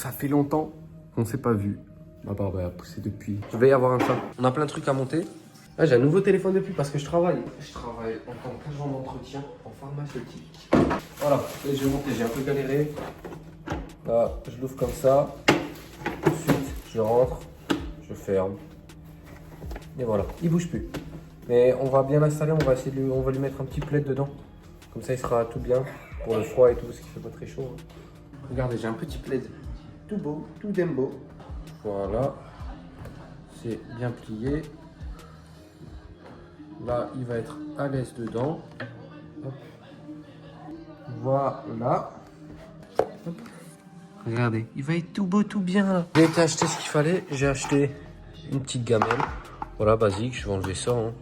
Ça fait longtemps qu'on s'est pas vu. Ma barbe a poussé depuis. Je vais y avoir un chat. On a plein de trucs à monter. Ah, j'ai un nouveau téléphone depuis parce que je travaille. Je travaille en tant qu'agent d'entretien en pharmaceutique. Voilà, et je vais monter. J'ai un peu galéré. Là, je l'ouvre comme ça. Ensuite, je rentre. Je ferme. Et voilà, il bouge plus. Mais on va bien l'installer. On va essayer de on va lui mettre un petit plaid dedans. Comme ça, il sera tout bien pour le froid et tout, parce qu'il fait pas très chaud. Regardez, j'ai un petit plaid tout beau, tout dembo. Voilà, c'est bien plié. Là, il va être à l'aise dedans. Hop. Voilà. Hop. Regardez, il va être tout beau, tout bien là. J'ai été acheter ce qu'il fallait. J'ai acheté une petite gamelle. Voilà, basique, je vais enlever ça. Hein.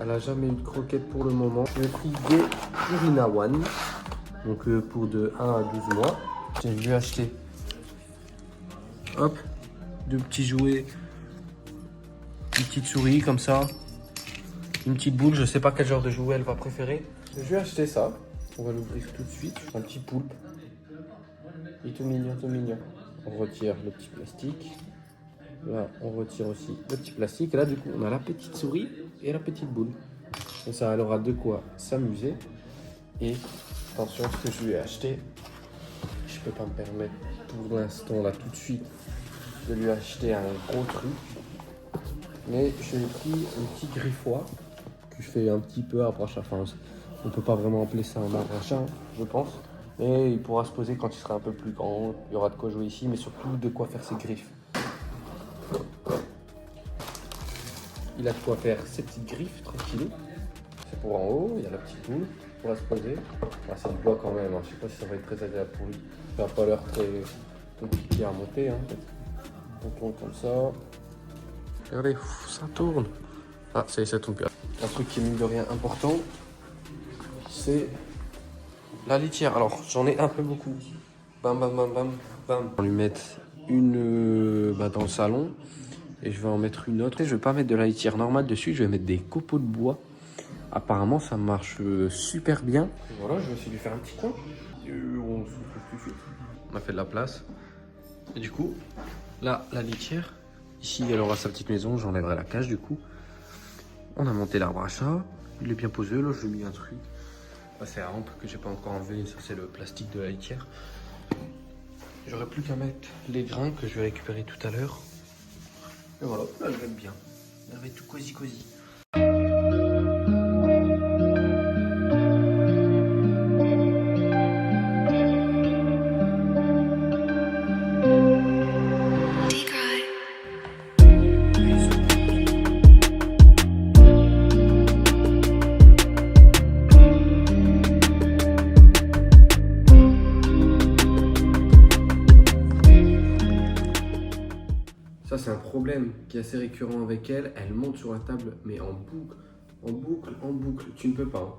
Elle a jamais eu de croquette pour le moment. J'ai pris des Purina One. Donc pour de 1 à 12 mois. Je lui ai acheté. Hop. 2 petits jouets. Une petite souris comme ça. Une petite boule. Je sais pas quel genre de jouet elle va préférer. Je lui ai acheté ça. On va l'ouvrir tout de suite. Un petit poulpe. Il est tout mignon, tout mignon. On retire le petit plastique. Là, on retire aussi le petit plastique. Et là, du coup, on a la petite souris et la petite boule. Comme ça, elle aura de quoi s'amuser. Et attention, ce que je lui ai acheté, je peux pas me permettre pour l'instant, là, tout de suite, de lui acheter un gros truc. Mais je lui ai pris un petit griffoir que je fais un petit peu approche. Enfin, on peut pas vraiment appeler ça un arrachat, hein, je pense. Mais il pourra se poser quand il sera un peu plus grand. Il y aura de quoi jouer ici, mais surtout de quoi faire ses griffes. Il a de quoi faire ses petites griffes, tranquillou. C'est pour en haut, il y a la petite boule pour se poser. Ah, c'est du bois quand même, hein. Je sais pas si ça va être très agréable pour lui. Ça n'a pas l'air très compliqué à monter. Hein. On tourne comme ça. Regardez, ça tourne. Ah, ça y est, ça tourne bien. Un truc qui est mine de rien important, c'est la litière. Alors, j'en ai un peu beaucoup. Bam, bam, bam, bam, bam. On va lui mettre une dans le salon. Et je vais en mettre une autre. Et je vais pas mettre de la litière normale dessus, je vais mettre des copeaux de bois. Apparemment, ça marche super bien. Et voilà, je vais essayer de lui faire un petit coin. On a fait de la place. Et du coup, là, la litière. Ici, elle aura sa petite maison. J'enlèverai la cage du coup. On a monté l'arbre à chat. Il est bien posé. Là, je lui ai mis un truc. Là, c'est la rampe que j'ai pas encore enlevé. Ça, c'est le plastique de la litière. J'aurai plus qu'à mettre les grains que je vais récupérer tout à l'heure. Et voilà, là, elle va être bien. Elle va être tout cosy cosy. Ça, c'est un problème qui est assez récurrent avec elle. Elle monte sur la table, mais en boucle, en boucle, en boucle. Tu ne peux pas. Hein.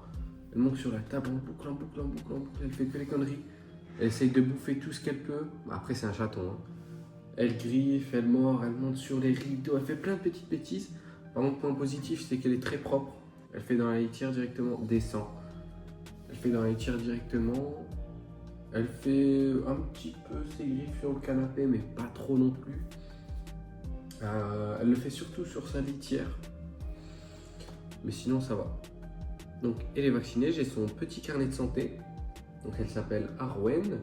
Elle monte sur la table en boucle, en boucle, en boucle, en boucle. Elle fait que les conneries. Elle essaye de bouffer tout ce qu'elle peut. Après, c'est un chaton. Hein. Elle griffe, elle mord, elle monte sur les rideaux. Elle fait plein de petites bêtises. Par contre, point positif, c'est qu'elle est très propre. Elle fait dans la litière directement. Descend. Elle fait dans la litière directement. Elle fait un petit peu ses griffes sur le canapé, mais pas trop non plus. Elle le fait surtout sur sa litière, mais sinon ça va. Donc elle est vaccinée, j'ai son petit carnet de santé. Donc elle s'appelle Arwen.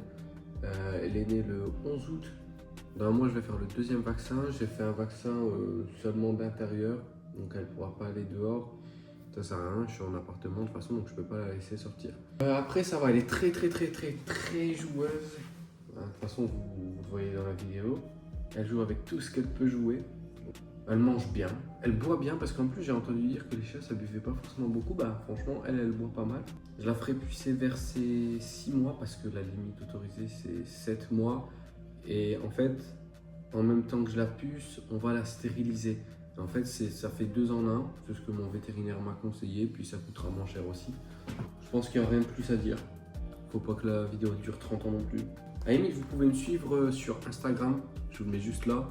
Elle est née le 11 août. Dans un mois je vais faire le 2e vaccin. J'ai fait un vaccin seulement d'intérieur, donc elle ne pourra pas aller dehors. Ça sert à rien, je suis en appartement de toute façon, donc je peux pas la laisser sortir. Après ça va, elle est très joueuse. De toute façon vous voyez dans la vidéo. Elle joue avec tout ce qu'elle peut jouer. Elle mange bien. Elle boit bien parce qu'en plus j'ai entendu dire que les chats ça buvait pas forcément beaucoup. Bah franchement elle boit pas mal. Je la ferai pucer vers ses 6 mois parce que la limite autorisée c'est 7 mois. Et en fait, en même temps que je la puce, on va la stériliser. Et en fait ça fait 2 en 1. C'est ce que mon vétérinaire m'a conseillé. Puis ça coûtera moins cher aussi. Je pense qu'il n'y a rien de plus à dire. Faut pas que la vidéo dure 30 ans non plus. À la limite, vous pouvez me suivre sur Instagram, je vous le mets juste là.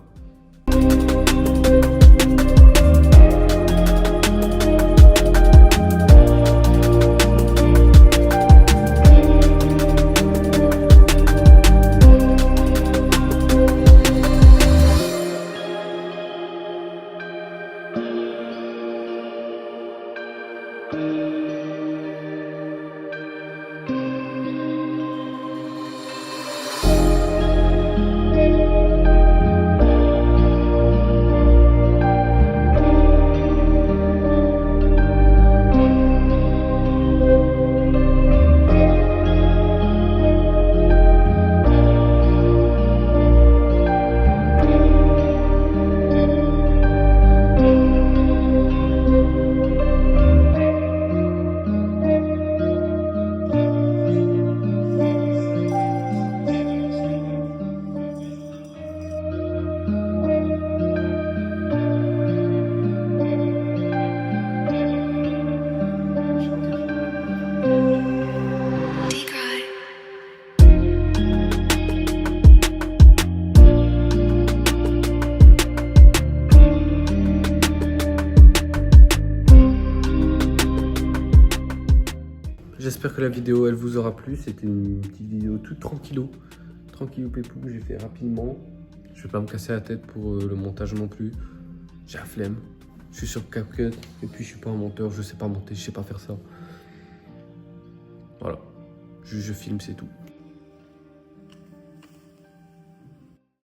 j'espère que la vidéo elle vous aura plu. C'était une petite vidéo toute tranquillou pépou que j'ai fait rapidement. Je vais pas me casser la tête pour le montage non plus. J'ai la flemme. Je suis sur CapCut et puis je suis pas un monteur, je sais pas monter, je sais pas faire ça. Voilà, je filme, c'est tout.